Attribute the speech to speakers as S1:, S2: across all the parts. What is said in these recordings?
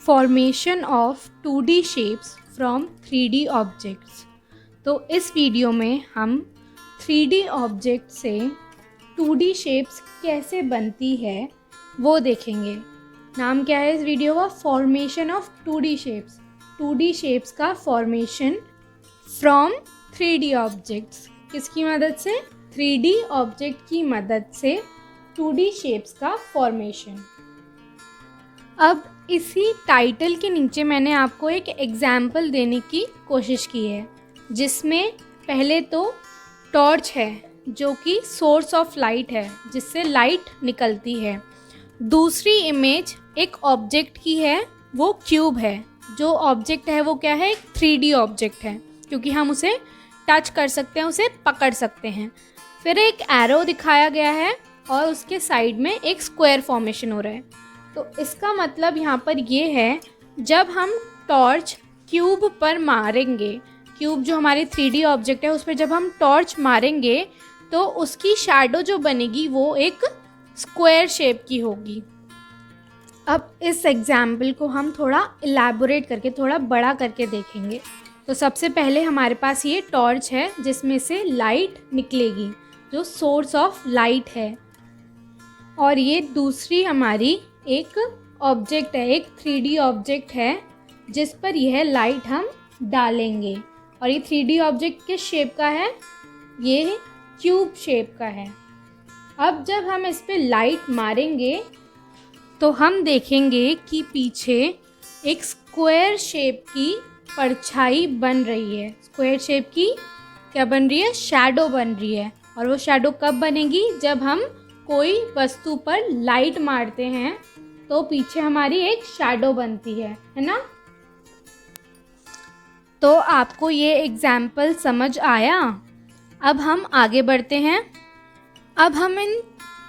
S1: Formation of 2D shapes from 3D objects. तो इस video में हम 3D ऑब्जेक्ट से 2D शेप्स कैसे बनती है वो देखेंगे। नाम क्या है इस वीडियो का? Formation of 2D shapes. 2D shapes का फॉर्मेशन फ्रॉम 3D ऑब्जेक्ट्स। किसकी मदद से? 3D ऑब्जेक्ट की मदद से 2D शेप्स का फॉर्मेशन। अब इसी टाइटल के नीचे मैंने आपको एक एग्जाम्पल देने की कोशिश की है, जिसमें पहले तो टॉर्च है जो कि सोर्स ऑफ लाइट है, जिससे लाइट निकलती है। दूसरी इमेज एक ऑब्जेक्ट की है, वो क्यूब है। जो ऑब्जेक्ट है वो क्या है? एक 3D ऑब्जेक्ट है, क्योंकि हम उसे टच कर सकते हैं, उसे पकड़ सकते हैं। फिर एक एरो दिखाया गया है और उसके साइड में एक स्क्वायर फॉर्मेशन हो रहा है। तो इसका मतलब यहाँ पर ये है, जब हम टॉर्च क्यूब पर मारेंगे, क्यूब जो हमारी 3D ऑब्जेक्ट है उस पर जब हम टॉर्च मारेंगे तो उसकी शैडो जो बनेगी वो एक स्क्वायर शेप की होगी। अब इस एग्जाम्पल को हम थोड़ा इलैबोरेट करके, थोड़ा बड़ा करके देखेंगे। तो सबसे पहले हमारे पास ये टॉर्च है जिसमें से लाइट निकलेगी, जो सोर्स ऑफ लाइट है। और ये दूसरी हमारी एक ऑब्जेक्ट है, एक 3D ऑब्जेक्ट है जिस पर यह लाइट हम डालेंगे। और ये 3D ऑब्जेक्ट किस शेप का है? ये क्यूब शेप का है। अब जब हम इस पे लाइट मारेंगे तो हम देखेंगे कि पीछे एक स्क्वायर शेप की परछाई बन रही है। स्क्वायर शेप की क्या बन रही है? शैडो बन रही है। और वो शैडो कब बनेगी? जब हम कोई वस्तु पर लाइट मारते हैं तो पीछे हमारी एक शैडो बनती है ना? तो आपको ये एग्जाम्पल समझ आया? अब हम आगे बढ़ते हैं। अब हम इन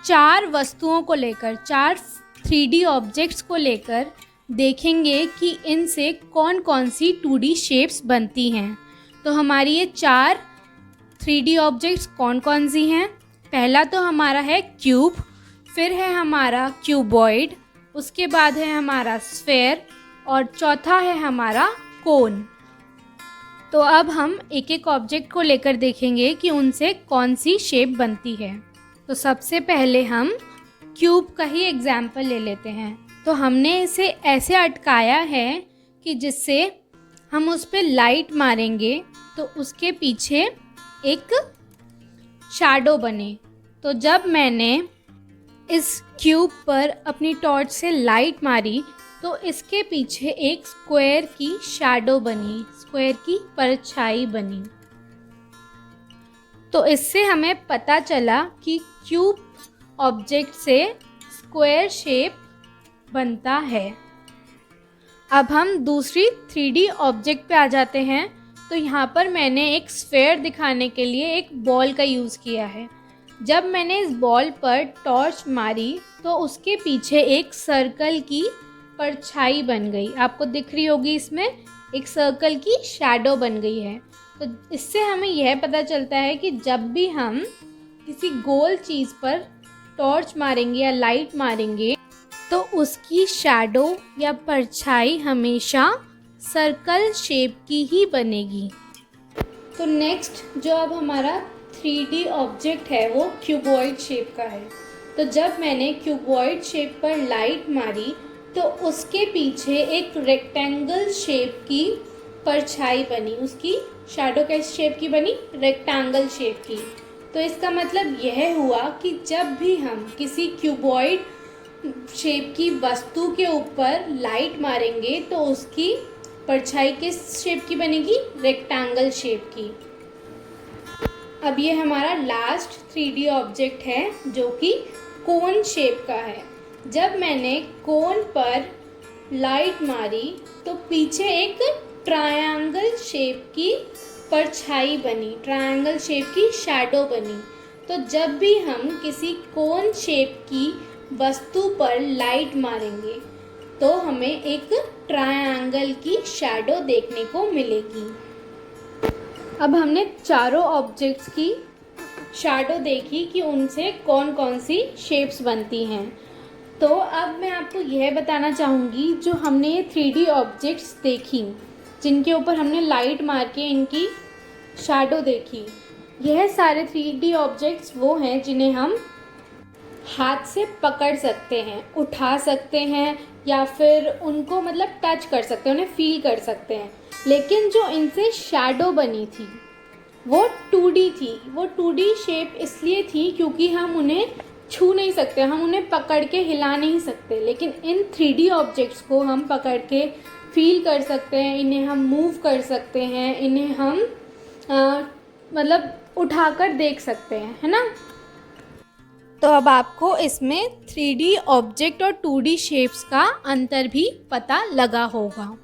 S1: 4 वस्तुओं को लेकर, 4 3D ऑब्जेक्ट्स को लेकर देखेंगे कि इनसे कौन कौन सी 2D शेप्स बनती हैं। तो हमारी ये 4 3D ऑब्जेक्ट्स कौन कौन सी हैं? पहला तो हमारा है क्यूब, फिर है हमारा क्यूबॉइड, उसके बाद है हमारा स्फेयर और चौथा है हमारा कोन। तो अब हम एक एक ऑब्जेक्ट को लेकर देखेंगे कि उनसे कौन सी शेप बनती है। तो सबसे पहले हम क्यूब का ही एग्जाम्पल ले लेते हैं। तो हमने इसे ऐसे अटकाया है कि जिससे हम उस पर लाइट मारेंगे तो उसके पीछे एक शैडो बने। तो जब मैंने इस क्यूब पर अपनी टॉर्च से लाइट मारी तो इसके पीछे एक स्क्वायर की शैडो बनी, स्क्वायर की परछाई बनी। तो इससे हमें पता चला कि क्यूब ऑब्जेक्ट से स्क्वायर शेप बनता है। अब हम दूसरी 3D ऑब्जेक्ट पे आ जाते हैं। तो यहाँ पर मैंने एक स्फेयर दिखाने के लिए एक बॉल का यूज़ किया है। जब मैंने इस बॉल पर टॉर्च मारी तो उसके पीछे एक सर्कल की परछाई बन गई। आपको दिख रही होगी, इसमें एक सर्कल की शैडो बन गई है। तो इससे हमें यह पता चलता है कि जब भी हम किसी गोल चीज़ पर टॉर्च मारेंगे या लाइट मारेंगे तो उसकी शैडो या परछाई हमेशा सर्कल शेप की ही बनेगी। तो नेक्स्ट जो अब हमारा 3D ऑब्जेक्ट है वो क्यूबॉइड शेप का है। तो जब मैंने क्यूबॉइड शेप पर लाइट मारी तो उसके पीछे एक रेक्टेंगल शेप की परछाई बनी। उसकी शैडो किस शेप की बनी? रेक्टेंगल शेप की। तो इसका मतलब यह हुआ कि जब भी हम किसी क्यूबॉइड शेप की वस्तु के ऊपर लाइट मारेंगे तो उसकी परछाई किस शेप की बनेगी? रेक्टेंगल शेप की। अब ये हमारा लास्ट 3D ऑब्जेक्ट है जो कि कोन शेप का है। जब मैंने कोन पर लाइट मारी तो पीछे एक ट्रायंगल शेप की परछाई बनी, ट्रायंगल शेप की शैडो बनी। तो जब भी हम किसी कोन शेप की वस्तु पर लाइट मारेंगे तो हमें एक ट्रायंगल की शैडो देखने को मिलेगी। अब हमने चारों ऑब्जेक्ट्स की शैडो देखी कि उनसे कौन कौन सी शेप्स बनती हैं। तो अब मैं आपको यह बताना चाहूँगी, जो हमने ये 3D ऑब्जेक्ट्स देखी, जिनके ऊपर हमने लाइट मार के इनकी शैडो देखी, यह सारे 3D ऑब्जेक्ट्स वो हैं जिन्हें हम हाथ से पकड़ सकते हैं, उठा सकते हैं, या फिर उनको मतलब टच कर सकते हैं, उन्हें फील कर सकते हैं। लेकिन जो इनसे शैडो बनी थी वो 2D थी। वो 2D शेप इसलिए थी क्योंकि हम उन्हें छू नहीं सकते, हम उन्हें पकड़ के हिला नहीं सकते। लेकिन इन 3D ऑब्जेक्ट्स को हम पकड़ के फील कर सकते हैं, इन्हें हम मूव कर सकते हैं, इन्हें हम मतलब उठाकर देख सकते हैं, है ना। तो अब आपको इसमें 3D ऑब्जेक्ट और 2D शेप्स का अंतर भी पता लगा होगा।